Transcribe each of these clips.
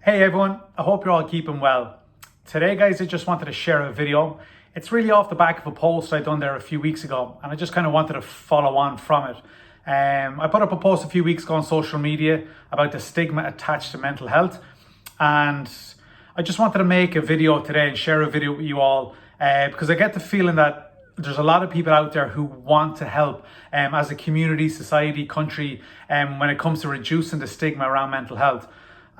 Hey everyone, I hope you're all keeping well. Today guys, I just wanted to share a video. It's really off the back of a post I done there a few weeks ago, and I just kind of wanted to follow on from it. I put up a post a few weeks ago on social media about the stigma attached to mental health, and I just wanted to make a video today and share a video with you all because I get the feeling that there's a lot of people out there who want to help as a community, society, country when it comes to reducing the stigma around mental health.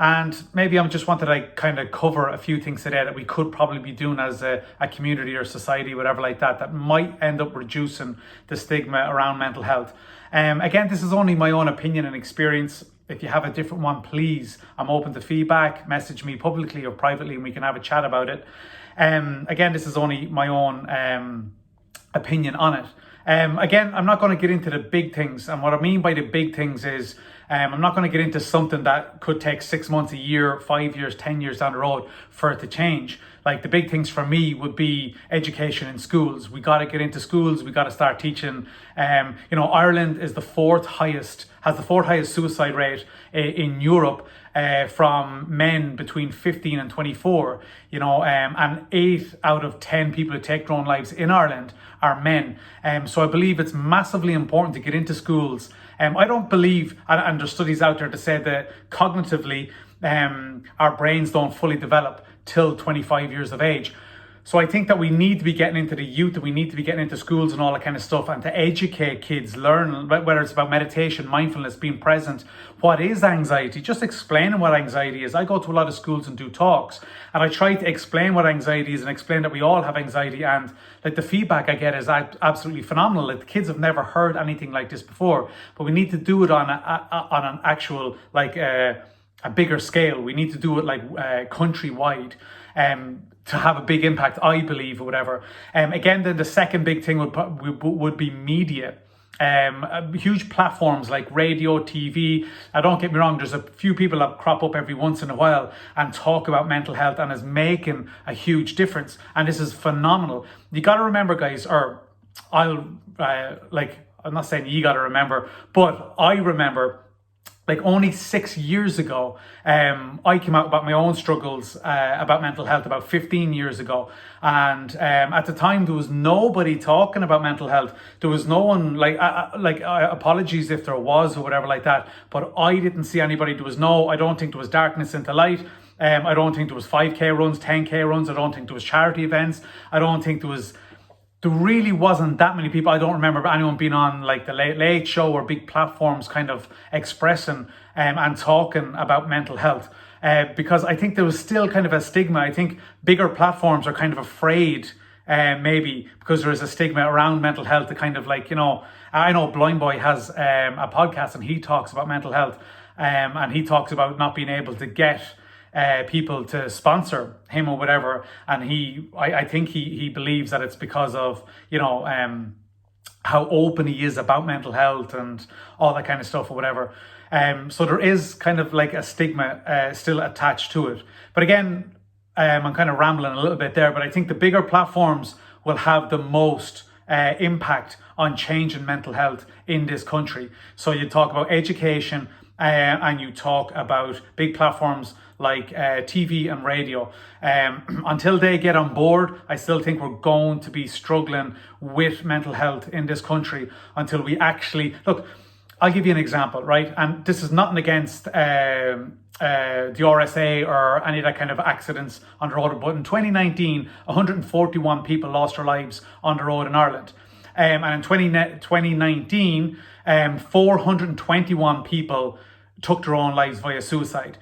And maybe I just wanted to kind of cover a few things today that we could probably be doing as a community or society, whatever like that, that might end up reducing the stigma around mental health. Again, this is only my own opinion and experience. If you have a different one, please, I'm open to feedback. Message me publicly or privately and we can have a chat about it. Again, this is only my own opinion on it. Again, I'm not going to get into the big things. And what I mean by the big things is I'm not going to get into something that could take 6 months, a year, 5 years, 10 years down the road for it to change. Like the big things for me would be education in schools. We got to get into schools. We got to start teaching. Ireland is has the fourth highest suicide rate in Europe from men between 15 and 24. And 8 out of 10 people who take their own lives in Ireland are men. So I believe it's massively important to get into schools. I don't believe, and there's studies out there to say that cognitively, our brains don't fully develop till 25 years of age. So I think that we need to be getting into the youth, and we need to be getting into schools and all that kind of stuff, and to educate kids, learn, whether it's about meditation, mindfulness, being present. What is anxiety? Just explaining what anxiety is. I go to a lot of schools and do talks, and I try to explain what anxiety is and explain that we all have anxiety, and like the feedback I get is absolutely phenomenal. Like the kids have never heard anything like this before, but we need to do it on an actual a bigger scale. We need to do it countrywide. To have a big impact, I believe, or whatever. Again, then the second big thing would be media. Huge platforms like radio, TV. Now, don't get me wrong, there's a few people that crop up every once in a while and talk about mental health and is making a huge difference. And this is phenomenal. You got to remember, guys, I'm not saying you got to remember, but I remember only 6 years ago, I came out about my own struggles about mental health about 15 years ago. And at the time, there was nobody talking about mental health. There was no one, apologies if there was or whatever like that. But I didn't see anybody. I don't think there was darkness into light. I don't think there was 5K runs, 10K runs. I don't think there was charity events. I don't think there really wasn't that many people. I don't remember anyone being on the Late Late Show or big platforms kind of expressing and talking about mental health. Because I think there was still kind of a stigma. I think bigger platforms are kind of afraid, maybe because there is a stigma around mental health to kind of I know Blind Boy has a podcast and he talks about mental health and he talks about not being able to get people to sponsor him or whatever, and I think he believes that it's because of how open he is about mental health and all that kind of stuff or whatever. So there is kind of a stigma still attached to it. But again, I'm kind of rambling a little bit there, but I think the bigger platforms will have the most impact on changing mental health in this country. So you talk about education and you talk about big platforms like TV and radio. Until they get on board, I still think we're going to be struggling with mental health in this country until we actually... Look, I'll give you an example, right? And this is nothing against the RSA or any of that kind of accidents on the road. But in 2019, 141 people lost their lives on the road in Ireland. And in 2019, 421 people took their own lives via suicide.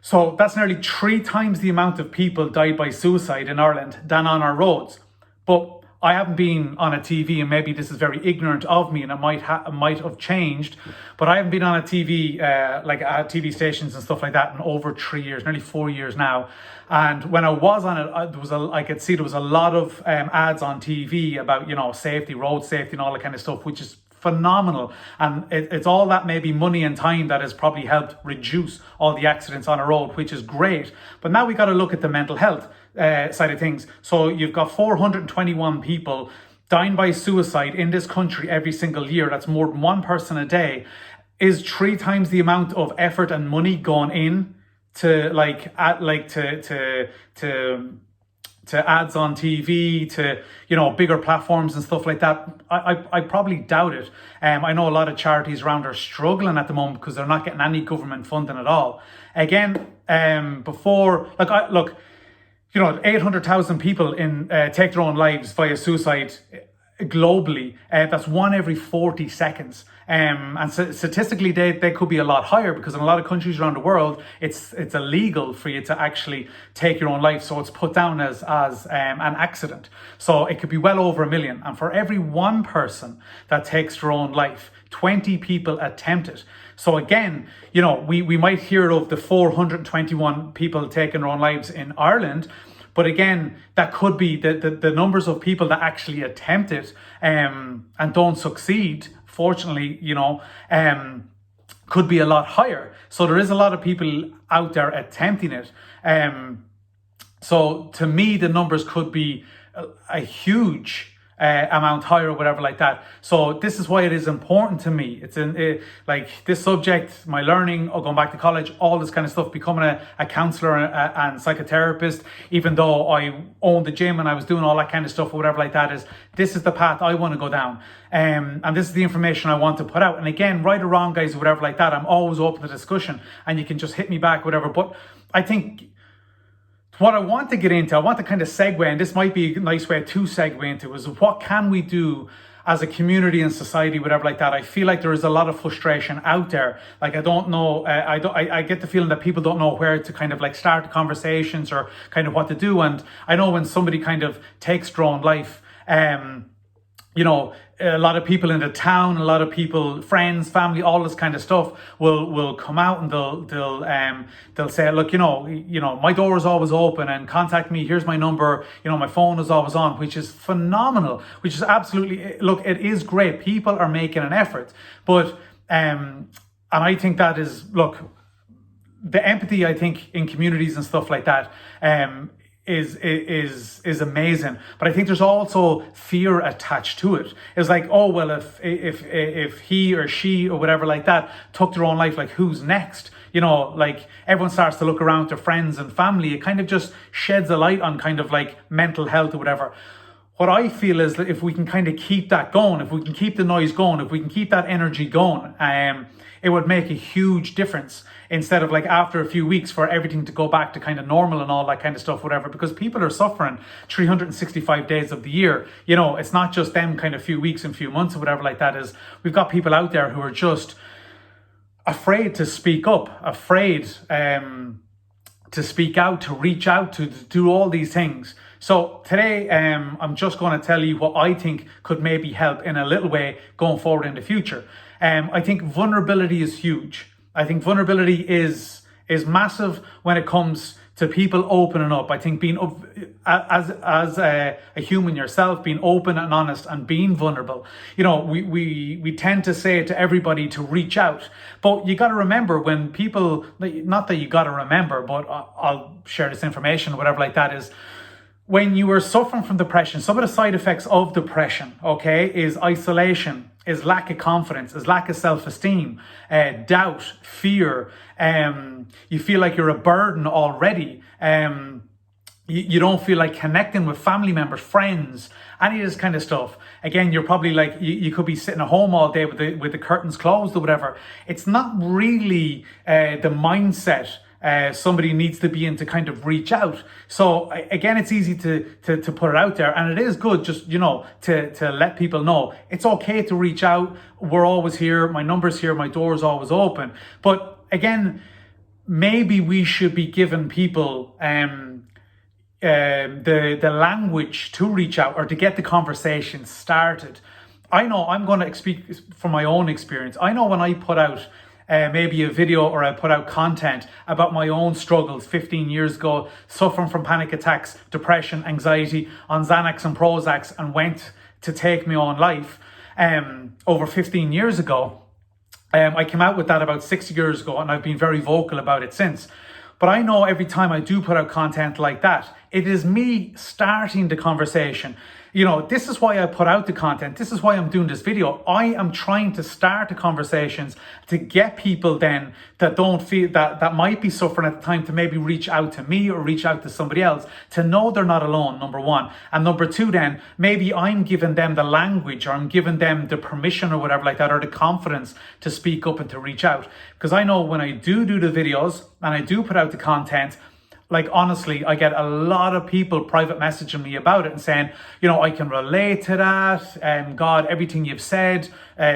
So that's nearly 3 times the amount of people died by suicide in Ireland than on our roads. But I haven't been on a TV, and maybe this is very ignorant of me, and it might have changed. But I haven't been on a TV, TV stations and stuff like that in over 3 years, nearly 4 years now. And when I was on it, I could see there was a lot of ads on TV about safety, road safety, and all that kind of stuff, which is phenomenal. And it's all that maybe money and time that has probably helped reduce all the accidents on a road, which is great. But now we got to look at the mental health side of things. So you've got 421 people dying by suicide in this country every single year. That's more than one person a day. Is 3 times the amount of effort and money gone in to like at like to ads on TV, to, you know, bigger platforms and stuff like that. I probably doubt it. I know a lot of charities around are struggling at the moment because they're not getting any government funding at all. Again, before, look, you know, 800,000 people take their own lives via suicide globally. That's one every 40 seconds. And statistically, they could be a lot higher, because in a lot of countries around the world, it's illegal for you to actually take your own life. So it's put down as an accident. So it could be well over 1 million. And for every one person that takes their own life, 20 people attempt it. So again, you know, we might hear of the 421 people taking their own lives in Ireland. But again, that could be the numbers of people that actually attempt it and don't succeed, fortunately, you know, could be a lot higher. So there is a lot of people out there attempting it. So to me, the numbers could be a huge amount higher or whatever like that. So this is why it is important to me. It's like this subject, my learning, or going back to college, all this kind of stuff, becoming a counselor and psychotherapist, even though I owned the gym and I was doing all that kind of stuff or whatever like that, this is the path I want to go down. And this is the information I want to put out. And again, right or wrong, guys, or whatever like that, I'm always open to discussion, and you can just hit me back, whatever. But I think what I want to get into, I want to kind of segue, and this might be a nice way to segue into, is what can we do as a community and society, whatever like that. I feel like there is a lot of frustration out there. Like, I don't know, I get the feeling that people don't know where to kind of like start conversations or kind of what to do. And I know when somebody kind of takes their own life, you know, a lot of people in the town, a lot of people, friends, family, all this kind of stuff will come out, and they'll say, look, you know, my door is always open, and contact me. Here's my number. You know, my phone is always on, which is phenomenal, which is absolutely, look, it is great. People are making an effort, but and I think that is, look, the empathy, I think, in communities and stuff like that, is amazing. But I think there's also fear attached to it. It's like, oh well, if he or she or whatever like that took their own life, like, who's next? You know, like, everyone starts to look around to friends and family. It kind of just sheds a light on kind of like mental health or whatever. What I feel is that if we can kind of keep that going, if we can keep the noise going, if we can keep that energy going, it would make a huge difference, instead of like after a few weeks for everything to go back to kind of normal and all that kind of stuff, whatever, because people are suffering 365 days of the year. You know, it's not just them kind of few weeks and few months or whatever like that. Is we've got people out there who are just afraid to speak up, afraid to speak out, to reach out, to do all these things. So today, I'm just going to tell you what I think could maybe help in a little way going forward in the future. I think vulnerability is huge. I think vulnerability is massive when it comes to people opening up. I think being as a human yourself, being open and honest and being vulnerable. You know, we tend to say to everybody to reach out, but you got to remember, when people, not that you got to remember, but I'll share this information, whatever like that, is when you are suffering from depression, some of the side effects of depression, okay, is isolation, is lack of confidence, is lack of self-esteem, doubt, fear. You feel like you're a burden already. You don't feel like connecting with family members, friends, any of this kind of stuff. Again, you're probably like, you could be sitting at home all day with the curtains closed or whatever. It's not really the mindset somebody needs to be in to kind of reach out. So again, it's easy to put it out there, and it is good just, you know, to let people know it's okay to reach out. We're always here. My number's here. My door is always open. But again, maybe we should be giving people the language to reach out, or to get the conversation started. I know, I'm going to speak from my own experience. I know when I put out maybe a video, or I put out content about my own struggles 15 years ago, suffering from panic attacks, depression, anxiety, on Xanax and Prozacs, and went to take my own life over 15 years ago. I came out with that about 6 years ago, and I've been very vocal about it since. But I know every time I do put out content like that, it is me starting the conversation. this is why I put out the content. This is why I'm doing this video. I am trying to start the conversations to get people then that don't feel that might be suffering at the time to maybe reach out to me or reach out to somebody else to know they're not alone, number one. And number two, then maybe I'm giving them the language, or I'm giving them the permission or whatever like that, or the confidence to speak up and to reach out. Because I know when I do the videos and I do put out the content, like honestly, I get a lot of people private messaging me about it and saying, I can relate to that. And God, everything you've said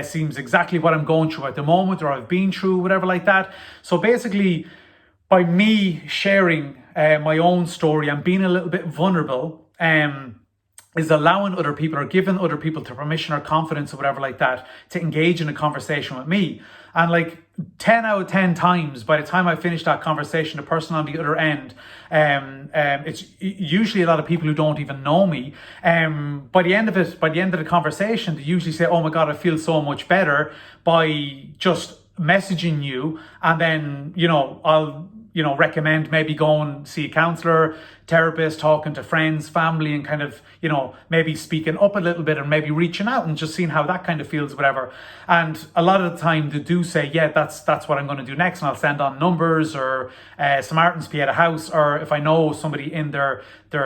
seems exactly what I'm going through at the moment, or I've been through, whatever like that. So basically, by me sharing my own story and being a little bit vulnerable, is allowing other people or giving other people the permission or confidence or whatever like that to engage in a conversation with me. And like 10 out of 10 times, by the time I finish that conversation, the person on the other end, it's usually a lot of people who don't even know me. By the end of the conversation, they usually say, "Oh my God, I feel so much better by just messaging you." And then, I'll recommend maybe going see a counselor, therapist, talking to friends, family, and kind of, maybe speaking up a little bit and maybe reaching out and just seeing how that kind of feels, whatever. And a lot of the time they do say, yeah, that's what I'm going to do next. And I'll send on numbers or Samaritans Pay at a house, or if I know somebody in their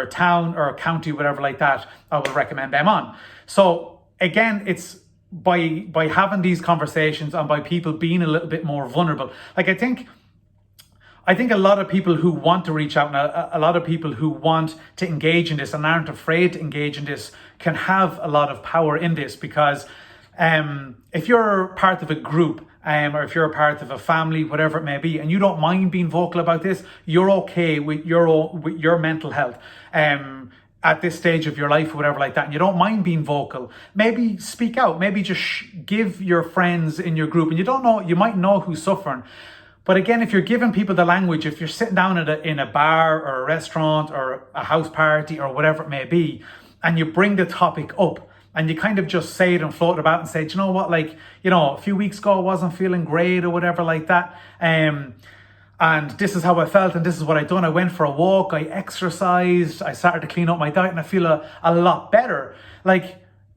town or county, whatever like that, I will recommend them on. So again, it's by having these conversations and by people being a little bit more vulnerable. Like I think a lot of people who want to reach out and a lot of people who want to engage in this and aren't afraid to engage in this can have a lot of power in this, because if you're part of a group or if you're a part of a family, whatever it may be, and you don't mind being vocal about this, you're okay with your mental health at this stage of your life or whatever like that, and you don't mind being vocal, maybe speak out, maybe just give your friends in your group, and you might know who's suffering. But again, if you're giving people the language, if you're sitting down in a bar or a restaurant or a house party or whatever it may be, and you bring the topic up and you kind of just say it and float it about and say, do you know what, a few weeks ago I wasn't feeling great or whatever like that. And this is how I felt and this is what I done. I went for a walk, I exercised, I started to clean up my diet and I feel a lot better.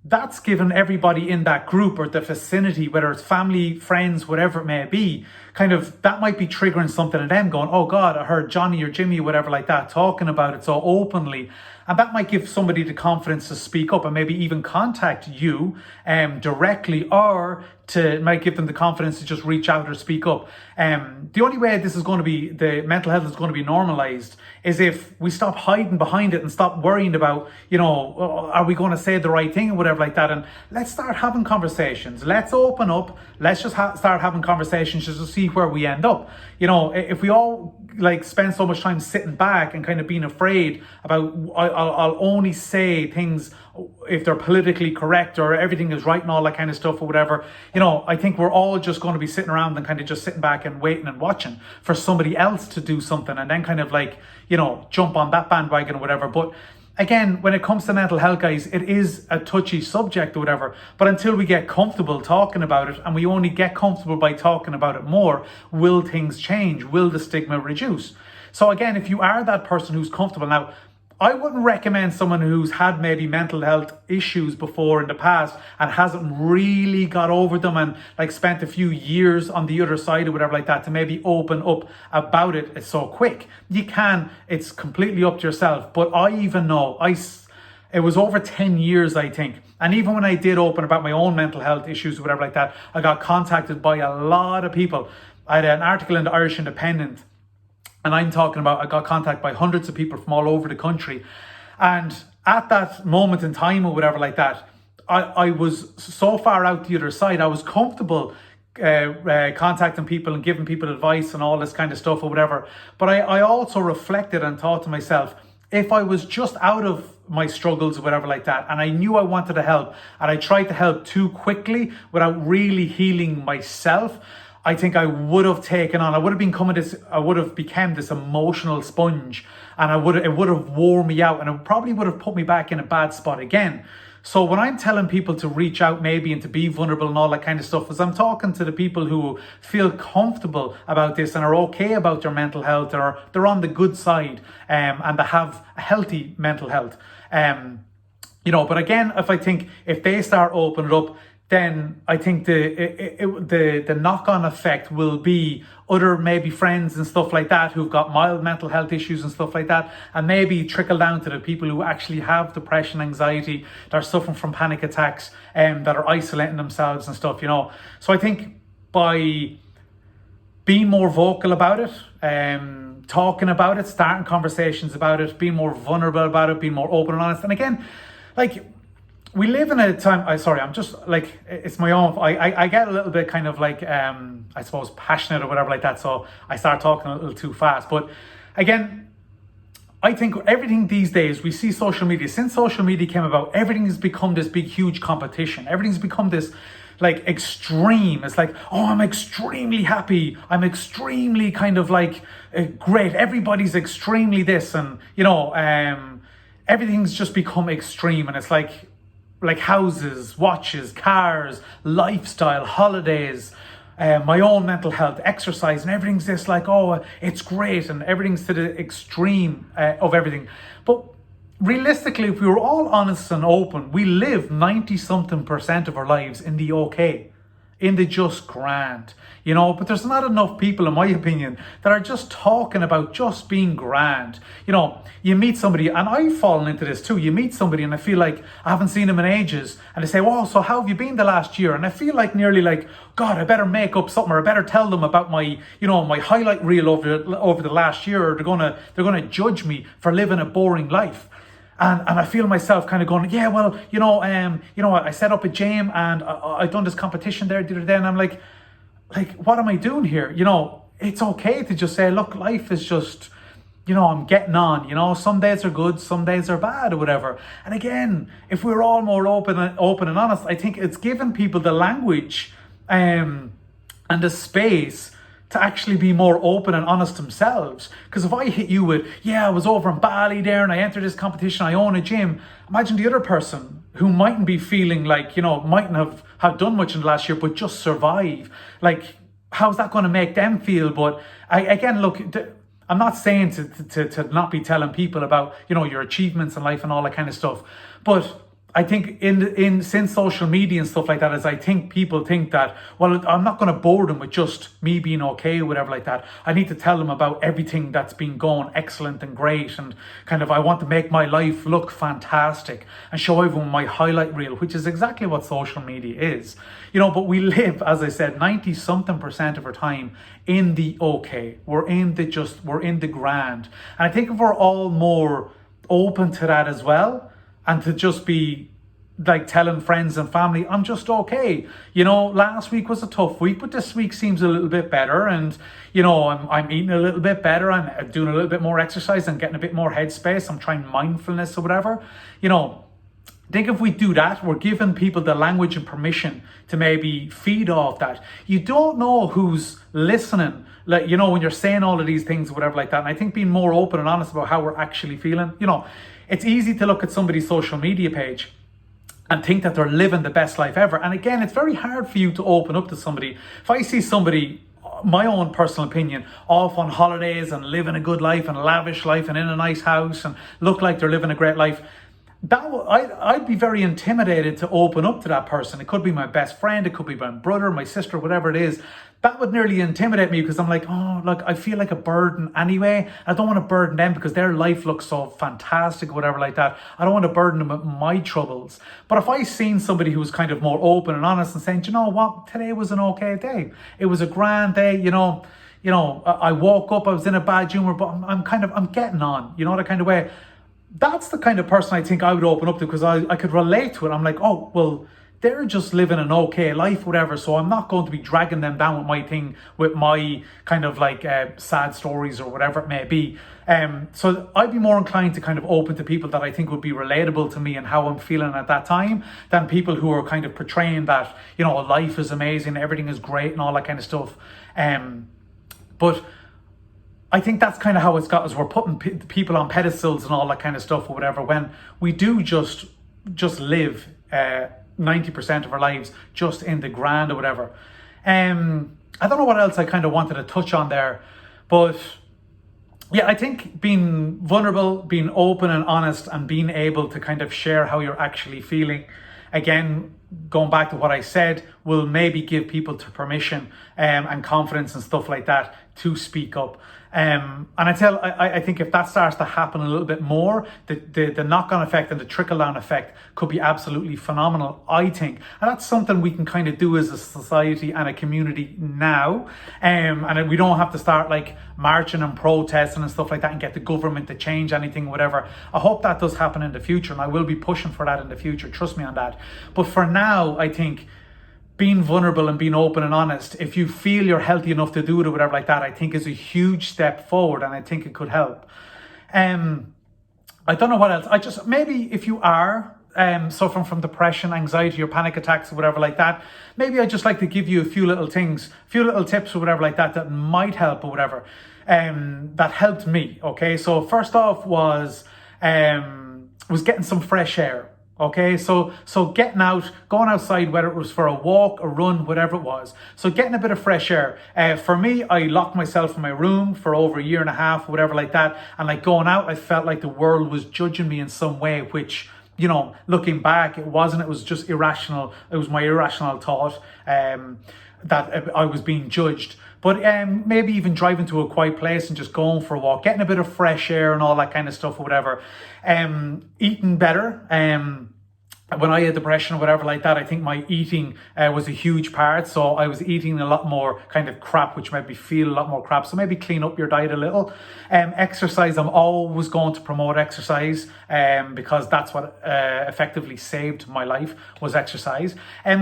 That's given everybody in that group or the vicinity, whether it's family, friends, whatever it may be, kind of that might be triggering something in them going, oh God, I heard Johnny or Jimmy, whatever like that, talking about it so openly. And that might give somebody the confidence to speak up and maybe even contact you directly, or might give them the confidence to just reach out or speak up. The only way the mental health is going to be normalized is if we stop hiding behind it and stop worrying about, are we going to say the right thing or whatever like that. And let's start having conversations. Let's open up. Let's just start having conversations just to see where we end up. If we all spend so much time sitting back and kind of being afraid about, I'll only say things if they're politically correct or everything is right and all that kind of stuff or whatever, I think we're all just going to be sitting around and kind of just sitting back and waiting and watching for somebody else to do something and then kind of jump on that bandwagon or whatever. But again, when it comes to mental health, guys, it is a touchy subject or whatever. But until we get comfortable talking about it, and we only get comfortable by talking about it more, will things change? Will the stigma reduce? So again, if you are that person who's comfortable now, I wouldn't recommend someone who's had maybe mental health issues before in the past and hasn't really got over them and spent a few years on the other side or whatever like that to maybe open up about it so quick. You can, it's completely up to yourself. But I even know, it was over 10 years, I think. And even when I did open about my own mental health issues or whatever like that, I got contacted by a lot of people. I had an article in the Irish Independent, and I'm talking about, I got contacted by hundreds of people from all over the country. And at that moment in time or whatever like that, I was so far out the other side, I was comfortable contacting people and giving people advice and all this kind of stuff or whatever. But I also reflected and thought to myself, if I was just out of my struggles or whatever like that, and I knew I wanted to help, and I tried to help too quickly without really healing myself, I think I would have become this emotional sponge, and it would have wore me out, and it probably would have put me back in a bad spot again. So when I'm telling people to reach out maybe and to be vulnerable and all that kind of stuff, is I'm talking to the people who feel comfortable about this and are okay about their mental health, or they're on the good side and they have a healthy mental health. But again, if they start opening up, then I think the knock-on effect will be other maybe friends and stuff like that who've got mild mental health issues and stuff like that, and maybe trickle down to the people who actually have depression, anxiety, that are suffering from panic attacks, and that are isolating themselves and stuff. So I think by being more vocal about it, talking about it, starting conversations about it, being more vulnerable about it, being more open and honest. And again, like, we live in a time, I'm just like, it's my own, I get a little bit kind of like, I suppose passionate or whatever like that. So I start talking a little too fast. But again, I think everything these days, we see social media, since social media came about, everything has become this big, huge competition. Everything's become this like extreme. It's like, oh, I'm extremely happy. I'm extremely kind of like great. Everybody's extremely this. And, everything's just become extreme. And it's like houses, watches, cars, lifestyle, holidays, my own mental health, exercise, and everything's just like, oh, it's great, and everything's to the extreme of everything. But realistically, if we were all honest and open, we live 90-something% of our lives in the okay, in the just grand, but there's not enough people, in my opinion, that are just talking about just being grand. You meet somebody, and I've fallen into this too. You meet somebody and I feel like I haven't seen them in ages, and they say, "Oh, so how have you been the last year?" And I feel like nearly like, God, I better make up something, or I better tell them about my, my highlight reel over the last year, or they're gonna judge me for living a boring life. And I feel myself kind of going, yeah, well, I set up a gym, and I done this competition there the other day, and I'm like, what am I doing here? It's okay to just say, look, life is just, I'm getting on. Some days are good, some days are bad, or whatever. And again, if we're all more open and honest, I think it's given people the language and the space to actually be more open and honest themselves. Because if I hit you with, I was over in Bali there and I entered this competition, I own a gym, imagine the other person who mightn't be feeling like, mightn't have done much in the last year, but just survive. Like, how's that going to make them feel? But I'm not saying to not be telling people about, your achievements in life and all that kind of stuff. But I think since social media and stuff like that, is I think people think that, well, I'm not going to bore them with just me being okay or whatever like that. I need to tell them about everything that's been going excellent and great, and kind of I want to make my life look fantastic and show everyone my highlight reel, which is exactly what social media is. But we live, as I said, 90-something% of our time in the okay. We're in the grand. And I think if we're all more open to that as well, and to just be like telling friends and family, I'm just okay. Last week was a tough week, but this week seems a little bit better. And, I'm eating a little bit better. I'm doing a little bit more exercise and getting a bit more headspace. I'm trying mindfulness or whatever. I think if we do that, we're giving people the language and permission to maybe feed off that. You don't know who's listening, like, when you're saying all of these things, whatever like that. And I think being more open and honest about how we're actually feeling, it's easy to look at somebody's social media page and think that they're living the best life ever. And again, it's very hard for you to open up to somebody. If I see somebody, my own personal opinion, off on holidays and living a good life and a lavish life and in a nice house and look like they're living a great life, I'd be very intimidated to open up to that person. It could be my best friend, it could be my brother, my sister, whatever it is. That would nearly intimidate me, because I'm like, oh, look, I feel like a burden anyway. I don't want to burden them because their life looks so fantastic, whatever like that. I don't want to burden them with my troubles. But if I seen somebody who was kind of more open and honest and saying, do you know what, today was an okay day. It was a grand day, I woke up, I was in a bad humor, but I'm getting on, that kind of way. That's the kind of person I think I would open up to, because I could relate to it. I'm like, oh, well, they're just living an okay life, whatever. So I'm not going to be dragging them down with my kind of like sad stories or whatever it may be. So I'd be more inclined to kind of open to people that I think would be relatable to me and how I'm feeling at that time, than people who are kind of portraying that, life is amazing, everything is great and all that kind of stuff. But I think that's kind of how it's got, as we're putting people on pedestals and all that kind of stuff or whatever, when we do just live 90% of our lives just in the grand or whatever. I don't know what else I kind of wanted to touch on there, but yeah, I think being vulnerable, being open and honest, and being able to kind of share how you're actually feeling, again, going back to what I said, will maybe give people to permission and confidence and stuff like that to speak up. And I think if that starts to happen a little bit more, the knock-on effect and the trickle-down effect could be absolutely phenomenal, I think. And that's something we can kind of do as a society and a community now. And we don't have to start like marching and protesting and stuff like that and get the government to change anything, whatever. I hope that does happen in the future, and I will be pushing for that in the future. Trust me on that. But for now, I think being vulnerable and being open and honest, if you feel you're healthy enough to do it or whatever like that, I think is a huge step forward, and I think it could help. I don't know what else. Maybe if you are suffering from depression, anxiety, or panic attacks or whatever like that, maybe I'd just like to give you a few little things, a few little tips or whatever like that might help or whatever, that helped me. Okay, so first off was getting some fresh air. Okay, so getting out, going outside, whether it was for a walk, a run, whatever it was. So getting a bit of fresh air. For me, I locked myself in my room for over a year and a half, whatever like that. And like going out, I felt like the world was judging me in some way, which, you know, looking back, it wasn't. It was just irrational. It was my irrational thought that I was being judged. But maybe even driving to a quiet place and just going for a walk, getting a bit of fresh air and all that kind of stuff or whatever. Eating better. When I had depression or whatever like that, I think my eating was a huge part. So I was eating a lot more kind of crap, which made me feel a lot more crap. So maybe clean up your diet a little. Exercise, I'm always going to promote exercise because that's what effectively saved my life, was exercise.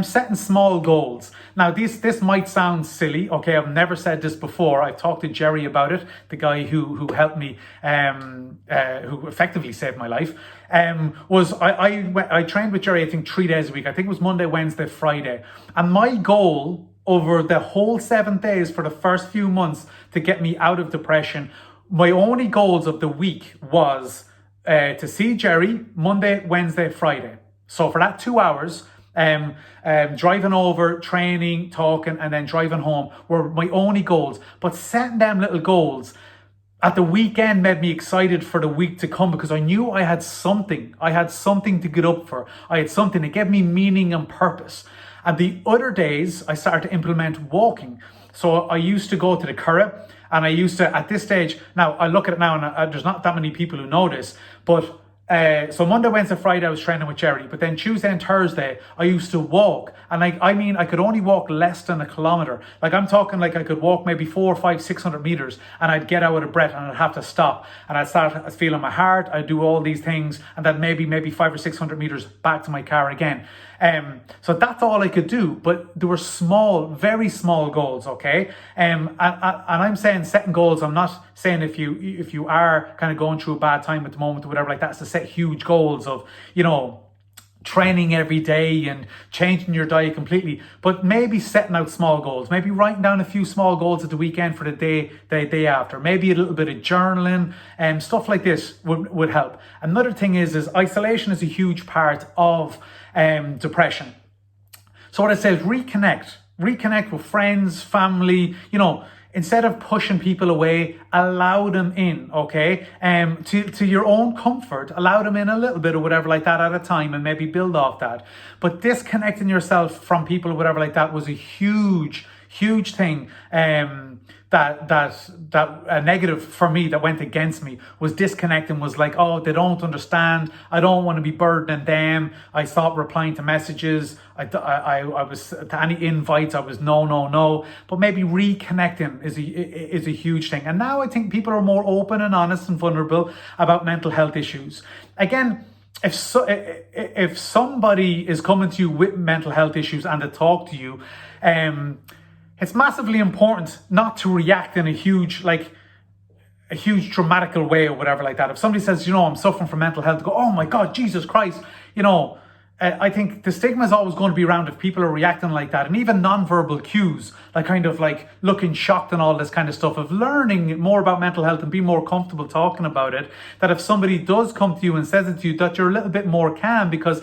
Setting small goals. Now, this might sound silly. Okay, I've never said this before. I've talked to Jerry about it, the guy who helped me, who effectively saved my life. I trained with Jerry, I think 3 days a week. I think it was Monday, Wednesday, Friday. And my goal over the whole 7 days for the first few months to get me out of depression, my only goals of the week was to see Jerry Monday, Wednesday, Friday. So for that 2 hours, driving over, training, talking, and then driving home were my only goals. But setting them little goals at the weekend made me excited for the week to come, because I knew I had something. I had something to get up for. I had something that gave me meaning and purpose. And the other days, I started to implement walking. So I used to go to the Curragh, and I used to, at this stage, now I look at it now, and there's not that many people who know this, but so Monday, Wednesday, Friday, I was training with Jerry. But then Tuesday and Thursday, I used to walk. And I could only walk less than a kilometer. Like I'm talking like I could walk maybe 400, 500, 600 meters, and I'd get out of breath and I'd have to stop. And I'd start feeling my heart. I'd do all these things. And then maybe 500 or 600 meters back to my car again. So that's all I could do. But there were small, very small goals, okay? And I'm saying setting goals. I'm not saying if you are kind of going through a bad time at the moment or whatever like that, it's to set huge goals of, you know, training every day and changing your diet completely, but maybe setting out small goals, maybe writing down a few small goals at the weekend for the day after, maybe a little bit of journaling and stuff like this would help. Another thing is isolation is a huge part of depression. So what I say is reconnect with friends, family, you know. Instead of pushing people away, allow them in, okay? To your own comfort, allow them in a little bit or whatever like that at a time, and maybe build off that. But disconnecting yourself from people or whatever like that was a huge thing. That a negative for me that went against me was disconnecting. Was like, oh, they don't understand. I don't want to be burdening them. I stopped replying to messages. I was to any invites. I was no. But maybe reconnecting is a huge thing. And now I think people are more open and honest and vulnerable about mental health issues. Again, if somebody is coming to you with mental health issues and they talk to you, it's massively important not to react in a huge dramatical way or whatever like that. If somebody says, you know, I'm suffering from mental health, go, oh my God, Jesus Christ, you know, I think the stigma is always going to be around if people are reacting like that. And even non-verbal cues, like kind of like looking shocked and all this kind of stuff, of learning more about mental health and being more comfortable talking about it, that if somebody does come to you and says it to you, that you're a little bit more calm, because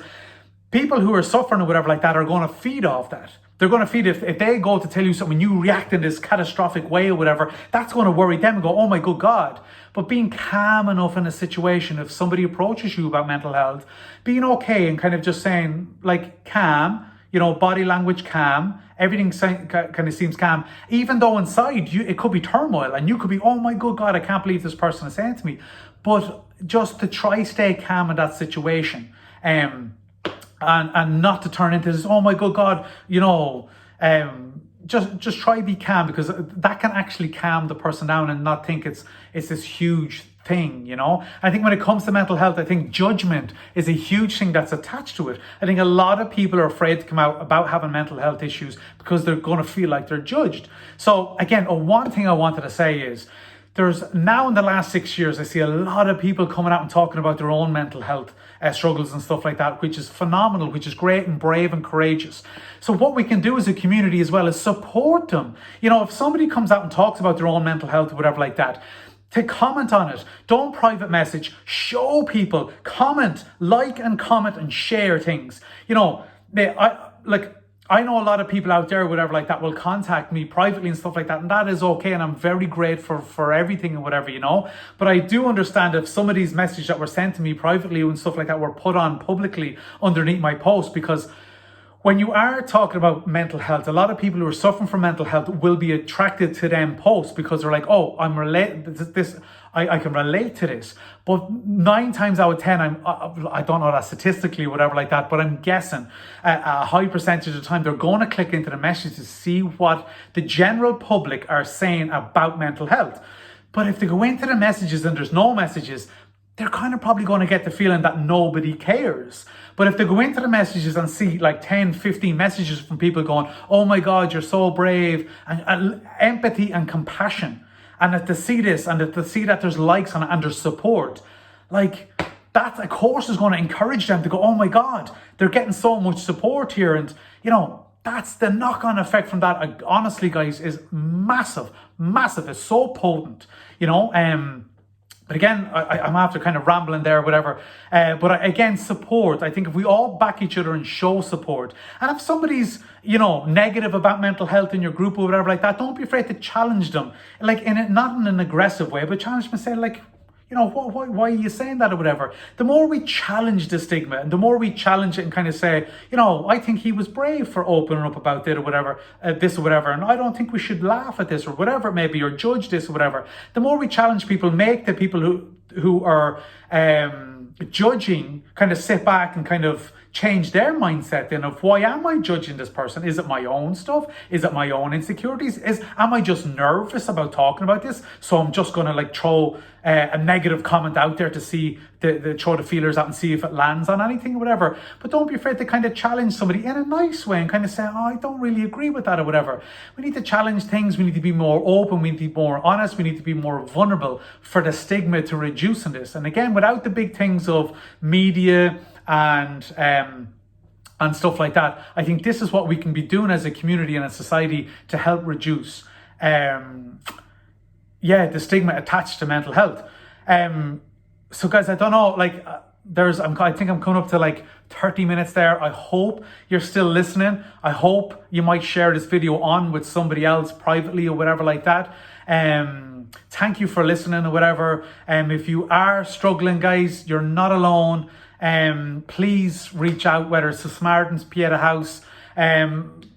people who are suffering or whatever like that are going to feed off that. They're going to feel if they go to tell you something, you react in this catastrophic way or whatever, that's going to worry them and go, oh my good God. But being calm enough in a situation, if somebody approaches you about mental health, being okay and kind of just saying like calm, body language calm, everything kind of seems calm, even though inside it could be turmoil and you could be, oh my good God, I can't believe this person is saying to me. But just to try stay calm in that situation, and not to turn into this, oh my good God, just try be calm, because that can actually calm the person down and not think it's this huge thing. I think when it comes to mental health, I think judgment is a huge thing that's attached to it. I think a lot of people are afraid to come out about having mental health issues because they're going to feel like they're judged. So again, one thing I wanted to say is, there's now in the last 6 years, I see a lot of people coming out and talking about their own mental health struggles and stuff like that, which is phenomenal, which is great and brave and courageous. So what we can do as a community as well is support them. If somebody comes out and talks about their own mental health or whatever like that, to comment on it. Don't private message. Show people. Comment, like and comment and share things. I know a lot of people out there, whatever like that, will contact me privately and stuff like that, and that is okay, and I'm very grateful for everything and whatever, But I do understand if some of these messages that were sent to me privately and stuff like that were put on publicly underneath my post, because when you are talking about mental health, a lot of people who are suffering from mental health will be attracted to them posts because they're like, oh, I can relate to this. But 9 times out of 10, I don't know that statistically or whatever like that, but I'm guessing a high percentage of the time they're going to click into the message to see what the general public are saying about mental health. But if they go into the messages and there's no messages, they're kind of probably going to get the feeling that nobody cares. But if they go into the messages and see like 10, 15 messages from people going, oh my God, you're so brave, and empathy and compassion, and that to see this and that to see that there's likes on it and there's support, like that of course is going to encourage them to go, oh my God, they're getting so much support here. And that's the knock-on effect from that, honestly guys, is massive. It's so potent, But again, I'm after kind of rambling there, whatever. But again, support. I think if we all back each other and show support, and if somebody's, negative about mental health in your group or whatever like that, don't be afraid to challenge them. Like not in an aggressive way, but challenge them and say like, why are you saying that or whatever? The more we challenge the stigma and the more we challenge it and kind of say, I think he was brave for opening up about it or whatever, this or whatever, and I don't think we should laugh at this or whatever it may be, or judge this or whatever. The more we challenge people, make the people who are judging kind of sit back and kind of change their mindset then of, why am I judging this person? Is it my own stuff? Is it my own insecurities? Am I just nervous about talking about this? So I'm just going to like throw a negative comment out there to see throw the feelers out and see if it lands on anything or whatever. But don't be afraid to kind of challenge somebody in a nice way and kind of say, oh, I don't really agree with that or whatever. We need to challenge things. We need to be more open. We need to be more honest. We need to be more vulnerable for the stigma to reduce in this. And again, without the big things of media and stuff like that, I think this is what we can be doing as a community and a society to help reduce the stigma attached to mental health. So guys, I don't know, like I think I'm coming up to like 30 minutes there. I hope you're still listening. I hope you might share this video on with somebody else privately or whatever like that. Thank you for listening or whatever. If you are struggling, guys, you're not alone. Please reach out, whether it's the Samaritans, Pieta House,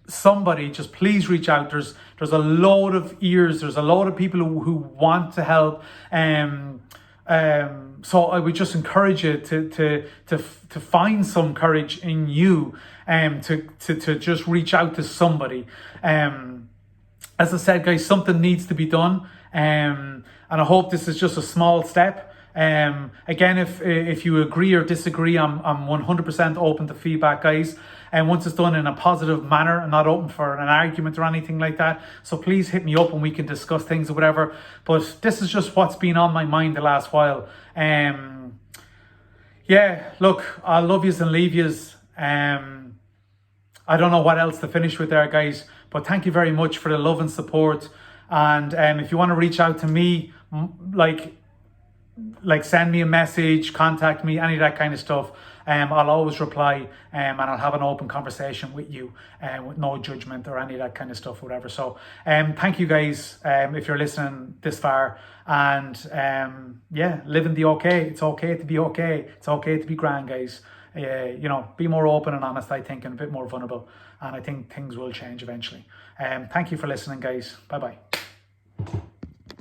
somebody, just please reach out. There's a load of ears. There's a load of people who want to help. So I would just encourage you to find some courage in you, to just reach out to somebody. As I said, guys, something needs to be done. And I hope this is just a small step. Again, if you agree or disagree, I'm 100% open to feedback, guys. And once it's done in a positive manner, I'm not open for an argument or anything like that. So please hit me up and we can discuss things or whatever. But this is just what's been on my mind the last while. Look, I'll love yous and leave yous. I don't know what else to finish with there, guys. But thank you very much for the love and support. And if you want to reach out to me, like send me a message, contact me, any of that kind of stuff. I'll always reply, and I'll have an open conversation with you, with no judgment or any of that kind of stuff, whatever. So thank you guys, if you're listening this far, and yeah, living the okay. It's okay to be okay. It's okay to be grand, guys. You know, be more open and honest, I think, and a bit more vulnerable, and I think things will change eventually. Thank you for listening, guys. Bye bye.